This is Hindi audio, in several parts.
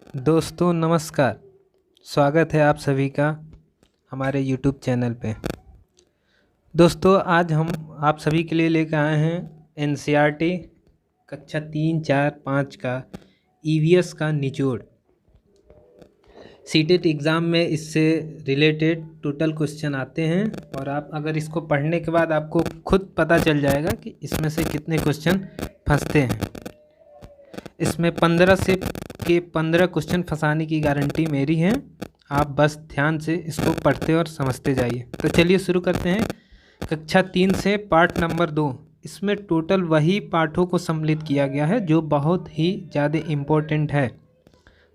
दोस्तों नमस्कार। स्वागत है आप सभी का हमारे YouTube चैनल पे। दोस्तों आज हम आप सभी के लिए लेकर आए हैं NCERT कक्षा 3, 4, 5 का EVS का निचोड़। सीटेट एग्ज़ाम में इससे रिलेटेड टोटल क्वेश्चन आते हैं और आप अगर इसको पढ़ने के बाद आपको खुद पता चल जाएगा कि इसमें से कितने क्वेश्चन फंसते हैं। इसमें 15 से 15 क्वेश्चन फंसाने की गारंटी मेरी है। आप बस ध्यान से इसको पढ़ते और समझते जाइए। तो चलिए शुरू करते हैं। कक्षा 3 से पार्ट नंबर 2, इसमें टोटल वही पाठों को सम्मिलित किया गया है जो बहुत ही ज़्यादा इम्पोर्टेंट है।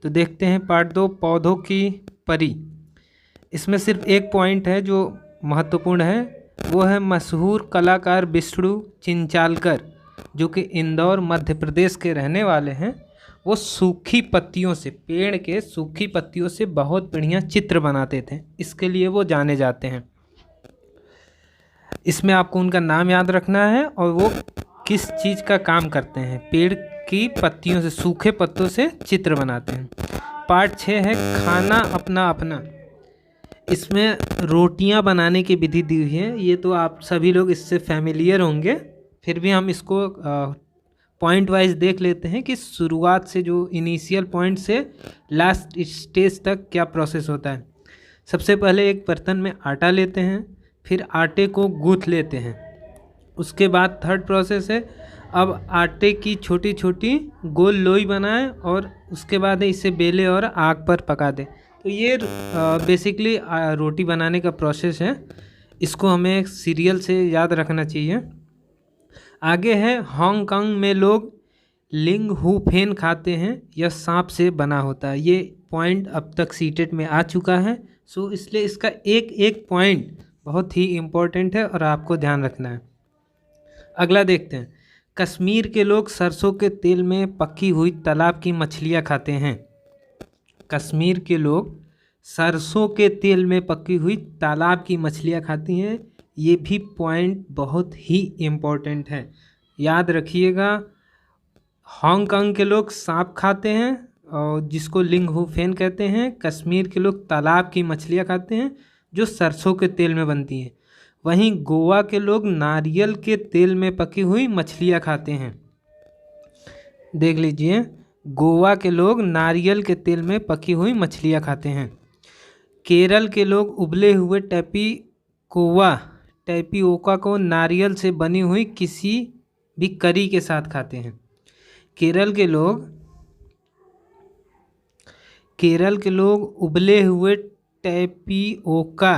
तो देखते हैं पार्ट 2, पौधों की परी। इसमें सिर्फ एक पॉइंट है जो महत्वपूर्ण है, वो है मशहूर कलाकार विष्णु चिंचालकर, जो कि इंदौर मध्य प्रदेश के रहने वाले हैं। वो सूखी पत्तियों से, पेड़ के सूखी पत्तियों से बहुत बढ़िया चित्र बनाते थे, इसके लिए वो जाने जाते हैं। इसमें आपको उनका नाम याद रखना है और वो किस चीज़ का काम करते हैं। पेड़ की पत्तियों से, सूखे पत्तों से चित्र बनाते हैं। पार्ट 6 है खाना अपना अपना। इसमें रोटियां बनाने की विधि दी हुई है। ये तो आप सभी लोग इससे फैमिलियर होंगे, फिर भी हम इसको पॉइंट वाइज देख लेते हैं कि शुरुआत से, जो इनिशियल पॉइंट से लास्ट स्टेज तक क्या प्रोसेस होता है। सबसे पहले एक बर्तन में आटा लेते हैं, फिर आटे को गूँथ लेते हैं। उसके बाद थर्ड प्रोसेस है, अब आटे की छोटी छोटी गोल लोई बनाएं और उसके बाद इसे बेले और आग पर पका दें। तो ये बेसिकली रोटी बनाने का प्रोसेस है। इसको हमें सीरियल से याद रखना चाहिए। आगे है हांगकांग में लोग लिंग हू फेन खाते हैं, यह सांप से बना होता है। ये पॉइंट अब तक सीटेट में आ चुका है, सो इसलिए इसका एक एक पॉइंट बहुत ही इम्पोर्टेंट है और आपको ध्यान रखना है। अगला देखते हैं, कश्मीर के लोग सरसों के तेल में पकी हुई तालाब की मछलियाँ खाते हैं। कश्मीर के लोग सरसों के तेल में पकी हुई तालाब की मछलियाँ खाती हैं। ये भी पॉइंट बहुत ही इम्पोर्टेंट है, याद रखिएगा। हांगकांग के लोग सांप खाते हैं और जिसको लिंग हू फेन कहते हैं। कश्मीर के लोग तालाब की मछलियाँ खाते हैं जो सरसों के तेल में बनती हैं। वहीं गोवा के लोग नारियल के तेल में पकी हुई मछलियाँ खाते हैं। देख लीजिए, गोवा के लोग नारियल के तेल में पकी हुई मछलियाँ खाते हैं। केरल के लोग उबले हुए टैपियोका को नारियल से बनी हुई किसी भी करी के साथ खाते हैं। केरल के लोग उबले हुए टैपियोका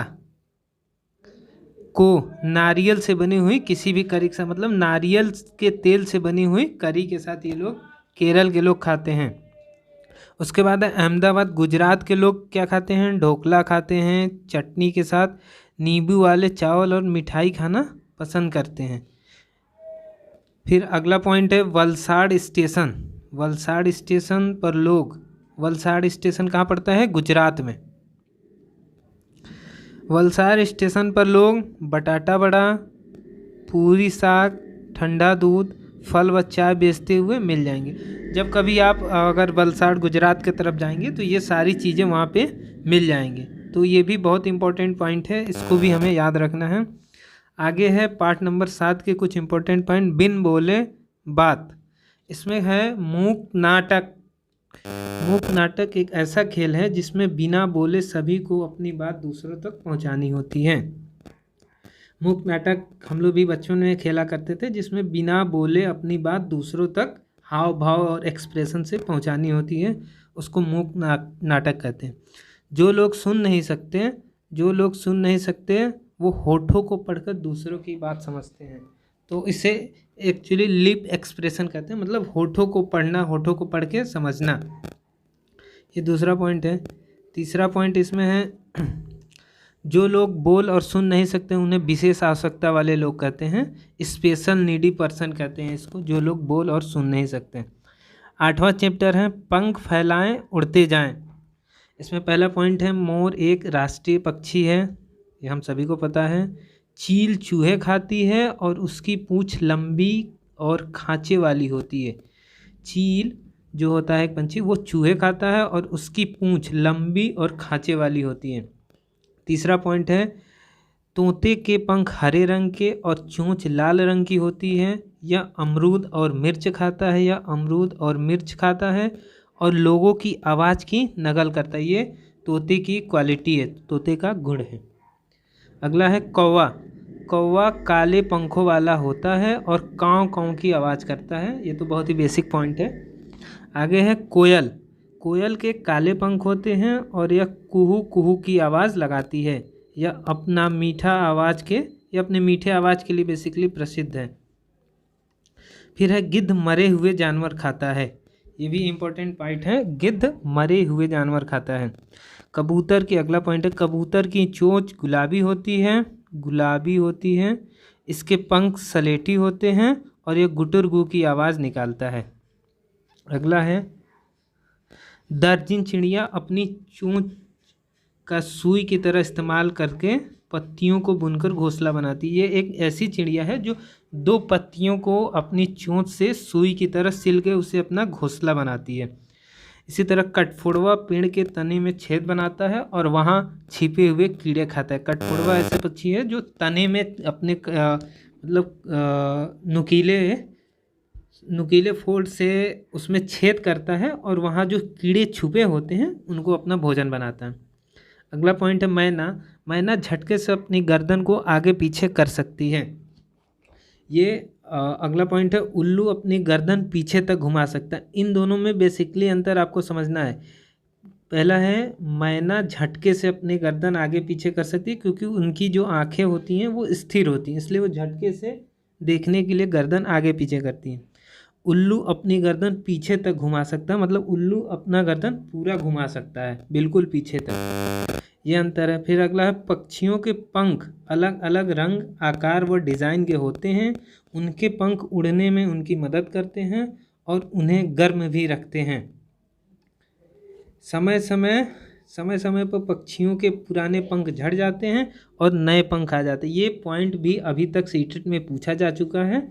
को नारियल से बनी हुई किसी भी करी के साथ, मतलब नारियल के तेल से बनी हुई करी के साथ ये लोग, केरल के लोग खाते हैं। उसके बाद अहमदाबाद, गुजरात के लोग क्या खाते हैं? ढोकला खाते हैं चटनी के साथ, नींबू वाले चावल और मिठाई खाना पसंद करते हैं। फिर अगला पॉइंट है वलसाड़ स्टेशन। वलसाड़ स्टेशन पर लोग, वलसाड़ स्टेशन कहाँ पड़ता है? गुजरात में। वलसाड़ स्टेशन पर लोग बटाटा वड़ा, पूरी साग, ठंडा दूध, फल व चाय बेचते हुए मिल जाएंगे। जब कभी आप अगर वलसाड़ गुजरात की तरफ जाएंगे तो ये सारी चीज़ें वहाँ पे मिल जाएंगे। तो ये भी बहुत इंपॉर्टेंट पॉइंट है, इसको भी हमें याद रखना है। आगे है पार्ट नंबर 7 के कुछ इंपॉर्टेंट पॉइंट, बिन बोले बात। इसमें है मूक नाटक। मूक नाटक एक ऐसा खेल है जिसमें बिना बोले सभी को अपनी बात दूसरों तक पहुंचानी होती है। मूक नाटक हम लोग भी बच्चों में खेला करते थे, जिसमें बिना बोले अपनी बात दूसरों तक हाव भाव और एक्सप्रेशन से पहुंचानी होती है, उसको मूक नाटक कहते हैं। जो लोग सुन नहीं सकते वो होठों को पढ़कर दूसरों की बात समझते हैं, तो इसे एक्चुअली लिप एक्सप्रेशन कहते हैं, मतलब होठों को पढ़ना, होठों को पढ़ के समझना। ये दूसरा पॉइंट है। तीसरा पॉइंट इसमें है जो लोग बोल और सुन नहीं सकते उन्हें विशेष आवश्यकता वाले लोग कहते हैं, स्पेशल नीडी पर्सन कहते हैं इसको, जो लोग बोल और सुन नहीं सकते। 8वां चैप्टर है पंख फैलाएं उड़ते जाएं। इसमें पहला पॉइंट है मोर एक राष्ट्रीय पक्षी है, ये हम सभी को पता है। चील चूहे खाती है और उसकी पूंछ लंबी और खांचे वाली होती है। चील जो होता है एक पंछी, वो चूहे खाता है और उसकी पूंछ लंबी और खांचे वाली होती है। तीसरा पॉइंट है, तोते के पंख हरे रंग के और चोंच लाल रंग की होती है। यह अमरूद और मिर्च खाता है, या अमरूद और मिर्च खाता है और लोगों की आवाज़ की नकल करता है। ये तोते की क्वालिटी है, तोते का गुण है। अगला है कौवा। कौवा काले पंखों वाला होता है और काँव काँव की आवाज़ करता है। ये तो बहुत ही बेसिक पॉइंट है। आगे है कोयल। कोयल के काले पंख होते हैं और यह कुहू कुहू की आवाज़ लगाती है। यह अपने मीठे आवाज़ के लिए बेसिकली प्रसिद्ध है। फिर है गिद्ध मरे हुए जानवर खाता है। ये भी इम्पोर्टेंट पॉइंट है, गिद्ध मरे हुए जानवर खाता है। कबूतर की अगला पॉइंट है, कबूतर की चोंच गुलाबी होती है, इसके पंख सलेटी होते हैं और ये गुटुरगू की आवाज़ निकालता है। अगला है दर्जन चिड़िया अपनी चोंच का सुई की तरह इस्तेमाल करके पत्तियों को बुनकर घोंसला बनाती है। ये एक ऐसी चिड़िया है जो 2 पत्तियों को अपनी चोंच से सुई की तरह सिल के उसे अपना घोंसला बनाती है। इसी तरह कठफोड़वा पेड़ के तने में छेद बनाता है और वहाँ छिपे हुए कीड़े खाता है। कठफोड़वा ऐसे पक्षी है जो तने में अपने नुकीले फोल्ड से उसमें छेद करता है और वहाँ जो कीड़े छुपे होते हैं उनको अपना भोजन बनाता है। अगला पॉइंट है मैना। मैना झटके से अपनी गर्दन को आगे पीछे कर सकती है। ये अगला पॉइंट है उल्लू अपनी गर्दन पीछे तक घुमा सकता है। इन दोनों में बेसिकली अंतर आपको समझना है। पहला है मैना झटके से अपनी गर्दन आगे पीछे कर सकती है क्योंकि उनकी जो आँखें होती हैं वो स्थिर होती हैं, इसलिए वो झटके से देखने के लिए गर्दन आगे पीछे करती हैं। उल्लू अपनी गर्दन पीछे तक घुमा सकता है, मतलब उल्लू अपना गर्दन पूरा घुमा सकता है बिल्कुल पीछे तक। ये अंतर है। फिर अगला है पक्षियों के पंख अलग अलग रंग, आकार व डिज़ाइन के होते हैं। उनके पंख उड़ने में उनकी मदद करते हैं और उन्हें गर्म भी रखते हैं। समय समय पर पक्षियों के पुराने पंख झड़ जाते हैं और नए पंख आ जाते हैं। ये पॉइंट भी अभी तक सीटेट में पूछा जा चुका है।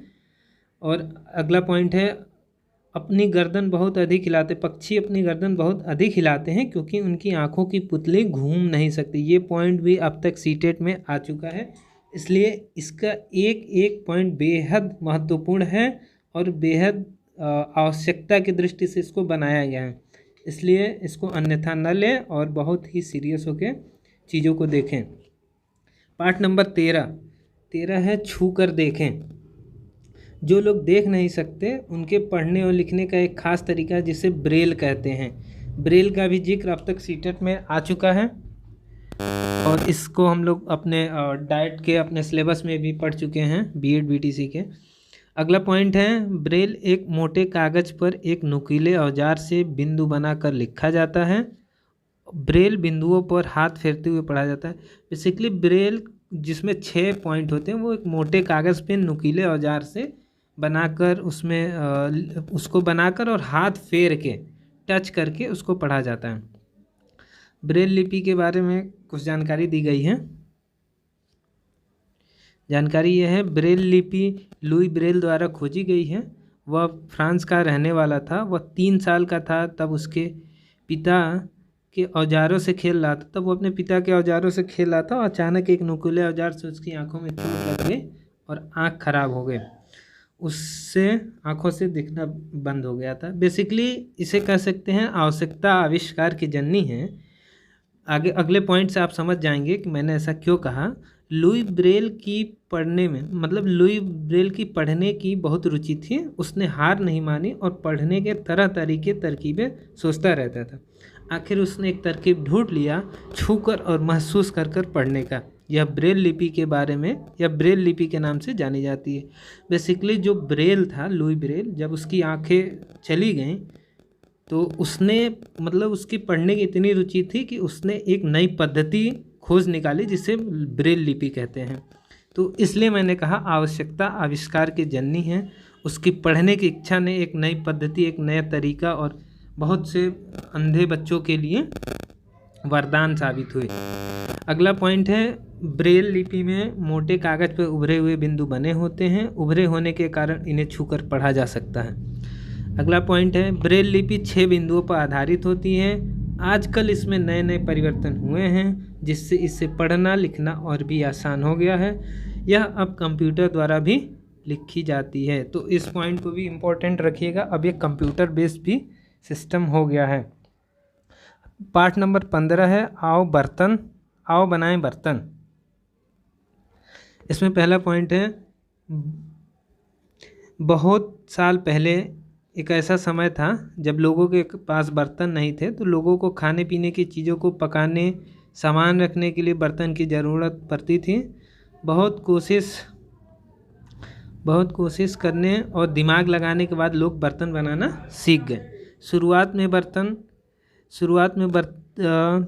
और अगला पॉइंट है अपनी गर्दन बहुत अधिक हिलाते। पक्षी अपनी गर्दन बहुत अधिक हिलाते हैं क्योंकि उनकी आँखों की पुतली घूम नहीं सकती। ये पॉइंट भी अब तक सीटेट में आ चुका है, इसलिए इसका एक एक पॉइंट बेहद महत्वपूर्ण है और बेहद आवश्यकता की दृष्टि से इसको बनाया गया है, इसलिए इसको अन्यथा न लें और बहुत ही सीरियस होकर चीज़ों को देखें। पार्ट नंबर 13 है छू कर देखें। जो लोग देख नहीं सकते उनके पढ़ने और लिखने का एक ख़ास तरीका है जिसे ब्रेल कहते हैं। ब्रेल का भी जिक्र अब तक सीटेट में आ चुका है और इसको हम लोग अपने डाइट के अपने सिलेबस में भी पढ़ चुके हैं, बीएड बीटीसी के। अगला पॉइंट है ब्रेल एक मोटे कागज़ पर एक नुकीले औजार से बिंदु बनाकर लिखा जाता है। ब्रेल बिंदुओं पर हाथ फेरते हुए पढ़ा जाता है। बेसिकली ब्रेल जिसमें 6 पॉइंट होते हैं वो एक मोटे कागज़ पे नुकीले औजार से बनाकर उसको बनाकर और हाथ फेर के टच करके उसको पढ़ा जाता है। ब्रेल लिपि के बारे में कुछ जानकारी दी गई है। जानकारी यह है ब्रेल लिपि लुई ब्रेल द्वारा खोजी गई है। वह फ्रांस का रहने वाला था। वह 3 साल का था तब उसके पिता के औजारों से खेल रहा था। तब वो अपने पिता के औजारों से खेल रहा था और अचानक एक नुकीले औजार से उसकी आंखों में चोट लग गई और आँख खराब हो गई। उससे आँखों से दिखना बंद हो गया था। बेसिकली इसे कह सकते हैं आवश्यकता आविष्कार की जननी है। आगे अगले पॉइंट से आप समझ जाएंगे कि मैंने ऐसा क्यों कहा। लुई ब्रेल की पढ़ने की बहुत रुचि थी। उसने हार नहीं मानी और पढ़ने के तरह तरकीबें सोचता रहता था। आखिर उसने एक तरकीब ढूंढ लिया, छूकर और महसूस कर पढ़ने का। यह ब्रेल लिपि के बारे में या ब्रेल लिपि के नाम से जानी जाती है। बेसिकली जो ब्रेल था, लुई ब्रेल, जब उसकी आंखें चली गईं तो उसने उसकी पढ़ने की इतनी रुचि थी कि उसने एक नई पद्धति खोज निकाली जिसे ब्रेल लिपि कहते हैं। तो इसलिए मैंने कहा आवश्यकता आविष्कार की जननी है। उसकी पढ़ने की इच्छा ने एक नई पद्धति, एक नया तरीका और बहुत से अंधे बच्चों के लिए वरदान साबित हुए। अगला पॉइंट है ब्रेल लिपि में मोटे कागज़ पर उभरे हुए बिंदु बने होते हैं। उभरे होने के कारण इन्हें छूकर पढ़ा जा सकता है। अगला पॉइंट है ब्रेल लिपि 6 बिंदुओं पर आधारित होती है। आजकल इसमें नए नए परिवर्तन हुए हैं जिससे इसे पढ़ना लिखना और भी आसान हो गया है। यह अब कंप्यूटर द्वारा भी लिखी जाती है। तो इस पॉइंट को भी इम्पोर्टेंट रखिएगा, अब ये कंप्यूटर बेस्ड भी सिस्टम हो गया है। पार्ट नंबर 15 है आओ बनाएं बर्तन। इसमें पहला पॉइंट है बहुत साल पहले एक ऐसा समय था जब लोगों के पास बर्तन नहीं थे, तो लोगों को खाने पीने की चीज़ों को पकाने, सामान रखने के लिए बर्तन की ज़रूरत पड़ती थी। बहुत कोशिश करने और दिमाग लगाने के बाद लोग बर्तन बनाना सीख गए। शुरुआत में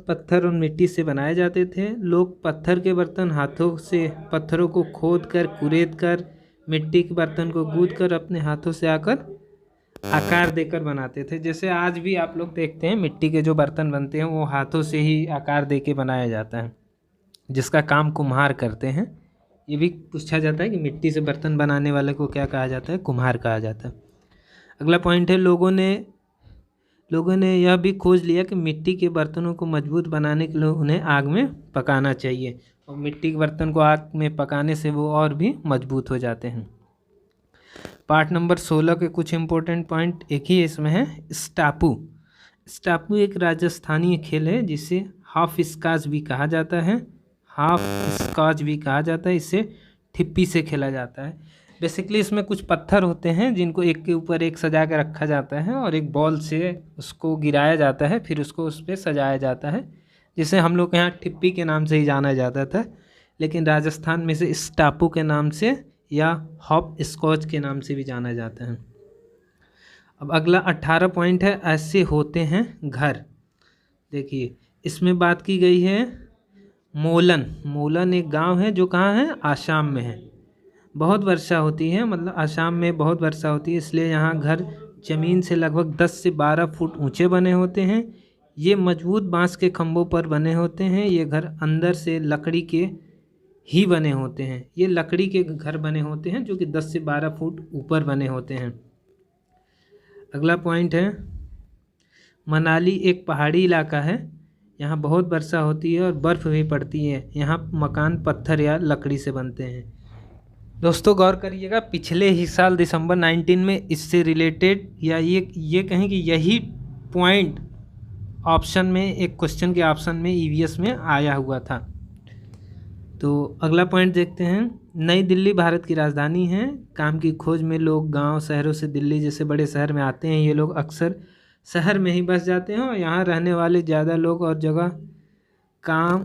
पत्थर और मिट्टी से बनाए जाते थे। लोग पत्थर के बर्तन हाथों से पत्थरों को खोद कर, कुरेद कर, मिट्टी के बर्तन को गूंथ कर अपने हाथों से आकार देकर बनाते थे। जैसे आज भी आप लोग देखते हैं मिट्टी के जो बर्तन बनते हैं वो हाथों से ही आकार दे के बनाया जाता है, जिसका काम कुम्हार करते हैं। ये भी पूछा जाता है कि मिट्टी से बर्तन बनाने वाले को क्या कहा जाता है? कुम्हार कहा जाता है। अगला पॉइंट है लोगों ने यह भी खोज लिया कि मिट्टी के बर्तनों को मजबूत बनाने के लिए उन्हें आग में पकाना चाहिए, और मिट्टी के बर्तन को आग में पकाने से वो और भी मजबूत हो जाते हैं। पार्ट नंबर 16 के कुछ इम्पोर्टेंट पॉइंट एक ही इसमें है। स्टापू एक राजस्थानी खेल है जिसे हाफ स्कॉच भी कहा जाता है। इसे ठिप्पी से खेला जाता है। बेसिकली इसमें कुछ पत्थर होते हैं जिनको एक के ऊपर एक सजा के रखा जाता है और एक बॉल से उसको गिराया जाता है, फिर उसको उस पर सजाया जाता है, जिसे हम लोग यहाँ ठिप्पी के नाम से ही जाना जाता था, लेकिन राजस्थान में से स्टापू के नाम से या हॉप स्कॉच के नाम से भी जाना जाता है। अब अगला 18 पॉइंट है ऐसे होते हैं घर। देखिए इसमें बात की गई है मोलन एक गांव है जो कहाँ है? आसाम में है। बहुत वर्षा होती है, मतलब आसाम में बहुत वर्षा होती है, इसलिए यहाँ घर ज़मीन से लगभग 10 से 12 फुट ऊंचे बने होते हैं। ये मजबूत बांस के खंभों पर बने होते हैं। ये घर अंदर से लकड़ी के ही बने होते हैं। ये लकड़ी के घर बने होते हैं जो कि 10 से 12 फुट ऊपर बने होते हैं। अगला पॉइंट है मनाली एक पहाड़ी इलाका है। यहाँ बहुत वर्षा होती है और बर्फ़ भी पड़ती है। यहाँ मकान पत्थर या लकड़ी से बनते हैं। दोस्तों गौर करिएगा, पिछले ही साल दिसंबर 19 में इससे रिलेटेड या ये कहें कि यही पॉइंट ऑप्शन में, एक क्वेश्चन के ऑप्शन में ईवीएस में आया हुआ था। तो अगला पॉइंट देखते हैं। नई दिल्ली भारत की राजधानी है। काम की खोज में लोग गांव शहरों से दिल्ली जैसे बड़े शहर में आते हैं। ये लोग अक्सर शहर में ही बस जाते हैं और यहाँ रहने वाले ज़्यादा लोग और जगह काम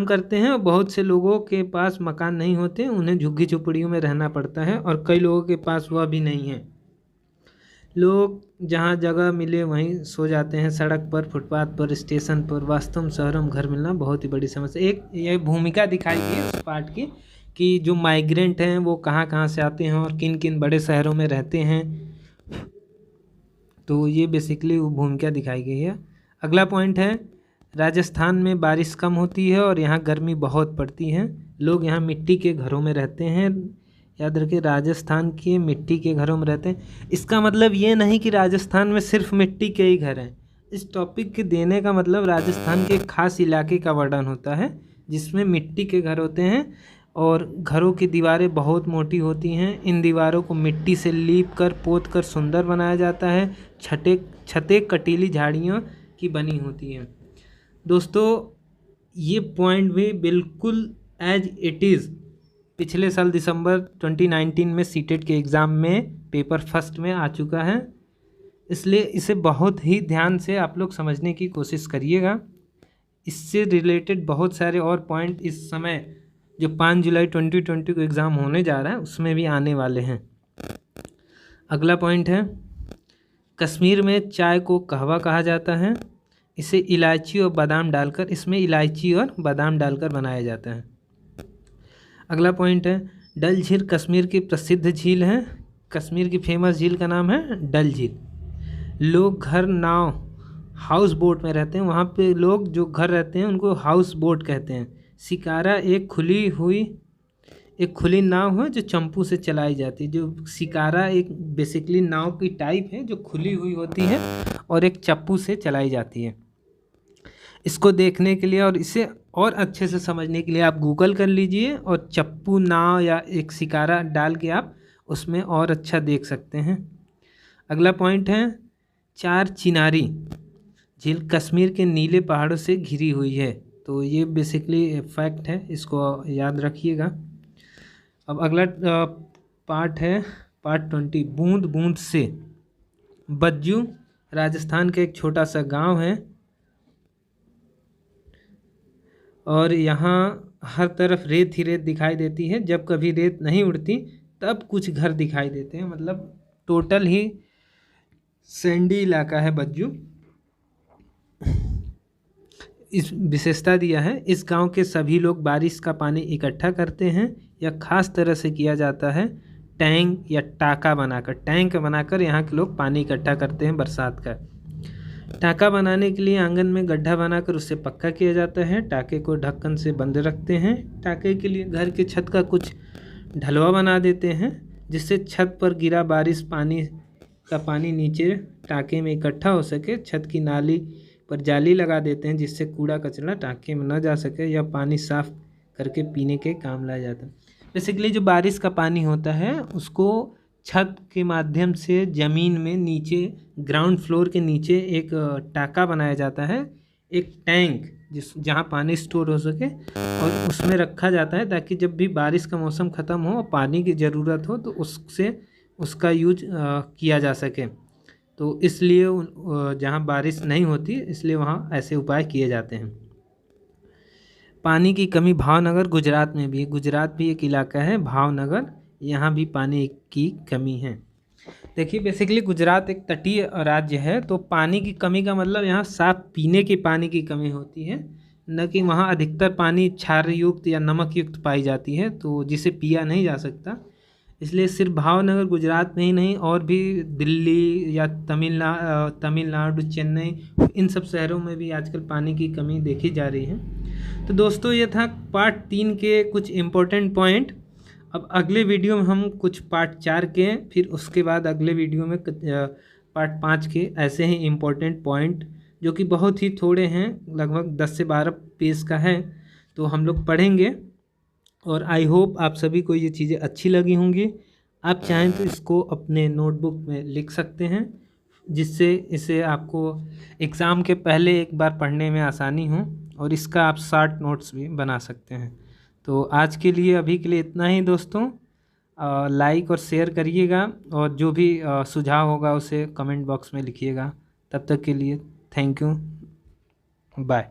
करते हैं। और बहुत से लोगों के पास मकान नहीं होते, उन्हें झुग्गी झुपड़ियों में रहना पड़ता है, और कई लोगों के पास वह भी नहीं है। लोग जहाँ जगह मिले वहीं सो जाते हैं, सड़क पर, फुटपाथ पर, स्टेशन पर। वास्तव में शहरों में घर मिलना बहुत ही बड़ी समस्या। एक ये भूमिका दिखाई गई उस पार्ट की कि जो माइग्रेंट हैं वो कहाँ कहाँ से आते हैं और किन किन बड़े शहरों में रहते हैं। तो ये बेसिकली वो भूमिका दिखाई गई है। अगला पॉइंट है राजस्थान में बारिश कम होती है और यहाँ गर्मी बहुत पड़ती है। लोग यहाँ मिट्टी के घरों में रहते हैं। याद रखिए, राजस्थान के मिट्टी के घरों में रहते हैं। इसका मतलब ये नहीं कि राजस्थान में सिर्फ मिट्टी के ही घर हैं। इस टॉपिक के देने का मतलब राजस्थान के खास इलाके का वर्णन होता है जिसमें मिट्टी के घर होते हैं और घरों की दीवारें बहुत मोटी होती हैं। इन दीवारों को मिट्टी से लीप कर पोत कर सुंदर बनाया जाता है। छतें कटीली झाड़ियों की बनी होती हैं। दोस्तों ये पॉइंट भी बिल्कुल एज इट इज़ पिछले साल दिसंबर 2019 में सीटेट के एग्ज़ाम में पेपर फर्स्ट में आ चुका है, इसलिए इसे बहुत ही ध्यान से आप लोग समझने की कोशिश करिएगा। इससे रिलेटेड बहुत सारे और पॉइंट इस समय जो 5 जुलाई 2020 को एग्ज़ाम होने जा रहा है उसमें भी आने वाले हैं। अगला पॉइंट है कश्मीर में चाय को कहवा कहा जाता है। इसे इलायची और बादाम डालकर, इसमें इलायची और बादाम डालकर बनाया जाता है। अगला पॉइंट है डल झील कश्मीर की प्रसिद्ध झील है। कश्मीर की फेमस झील का नाम है डल झील। लोग घर नाव हाउस बोट में रहते हैं। वहाँ पे लोग जो घर रहते हैं उनको हाउस बोट कहते हैं। शिकारा एक खुली हुई एक खुली नाव है जो चंपू से चलाई जाती है। जो शिकारा एक बेसिकली नाव की टाइप है जो खुली हुई होती है और एक चप्पू से चलाई जाती है। इसको देखने के लिए और इसे और अच्छे से समझने के लिए आप गूगल कर लीजिए और चप्पू नाव या एक शिकारा डाल के आप उसमें और अच्छा देख सकते हैं। अगला पॉइंट है चार चिनारी झील कश्मीर के नीले पहाड़ों से घिरी हुई है। तो ये बेसिकली फैक्ट है, इसको याद रखिएगा। अब अगला पार्ट है पार्ट 20 बूंद बूंद से। बज्जू राजस्थान का एक छोटा सा गांव है और यहाँ हर तरफ रेत ही रेत दिखाई देती है। जब कभी रेत नहीं उड़ती तब कुछ घर दिखाई देते हैं, मतलब टोटल ही सैंडी इलाका है बज्जू। इस विशेषता दिया है, इस गांव के सभी लोग बारिश का पानी इकट्ठा करते हैं। यह खास तरह से किया जाता है टैंक या टाका बनाकर। टैंक बनाकर यहाँ के लोग पानी इकट्ठा करते हैं बरसात का। टाका बनाने के लिए आंगन में गड्ढा बनाकर उसे पक्का किया जाता है। टाके को ढक्कन से बंद रखते हैं। टाके के लिए घर के छत का कुछ ढलवा बना देते हैं जिससे छत पर गिरा बारिश पानी नीचे टाके में इकट्ठा हो सके। छत की नाली पर जाली लगा देते हैं जिससे कूड़ा कचरा टाके में न जा सके। यह पानी साफ करके पीने के काम लाया जाता है। बेसिकली जो बारिश का पानी होता है उसको छत के माध्यम से ज़मीन में नीचे ग्राउंड फ्लोर के नीचे एक टाका बनाया जाता है, एक टैंक जहाँ पानी स्टोर हो सके और उसमें रखा जाता है ताकि जब भी बारिश का मौसम ख़त्म हो और पानी की ज़रूरत हो तो उससे उसका यूज किया जा सके। तो इसलिए जहाँ बारिश नहीं होती इसलिए वहाँ ऐसे उपाय किए जाते हैं। पानी की कमी भावनगर गुजरात में भी है। गुजरात भी एक इलाका है भावनगर, यहाँ भी पानी की कमी है। देखिए बेसिकली गुजरात एक तटीय राज्य है तो पानी की कमी का मतलब यहाँ साफ पीने के पानी की कमी होती है, न कि वहाँ अधिकतर पानी क्षार युक्त या नमक युक्त पाई जाती है तो जिसे पिया नहीं जा सकता। इसलिए सिर्फ भावनगर गुजरात में ही नहीं और भी दिल्ली या तमिलनाडु चेन्नई इन सब शहरों में भी आजकल पानी की कमी देखी जा रही है। तो दोस्तों ये था पार्ट 3 के कुछ इम्पोर्टेंट पॉइंट। अब अगले वीडियो में हम कुछ पार्ट 4 के, फिर उसके बाद अगले वीडियो में पार्ट 5 के ऐसे ही इम्पोर्टेंट पॉइंट जो कि बहुत ही थोड़े हैं, लगभग 10 से 12 पेज का है, तो हम लोग पढ़ेंगे। और आई होप आप सभी को ये चीज़ें अच्छी लगी होंगी। आप चाहें तो इसको अपने नोटबुक में लिख सकते हैं जिससे इसे आपको एग्ज़ाम के पहले एक बार पढ़ने में आसानी हो, और इसका आप शॉर्ट नोट्स भी बना सकते हैं। तो आज के लिए अभी के लिए इतना ही दोस्तों। लाइक और शेयर करिएगा और जो भी सुझाव होगा उसे कमेंट बॉक्स में लिखिएगा। तब तक के लिए थैंक यू, बाय।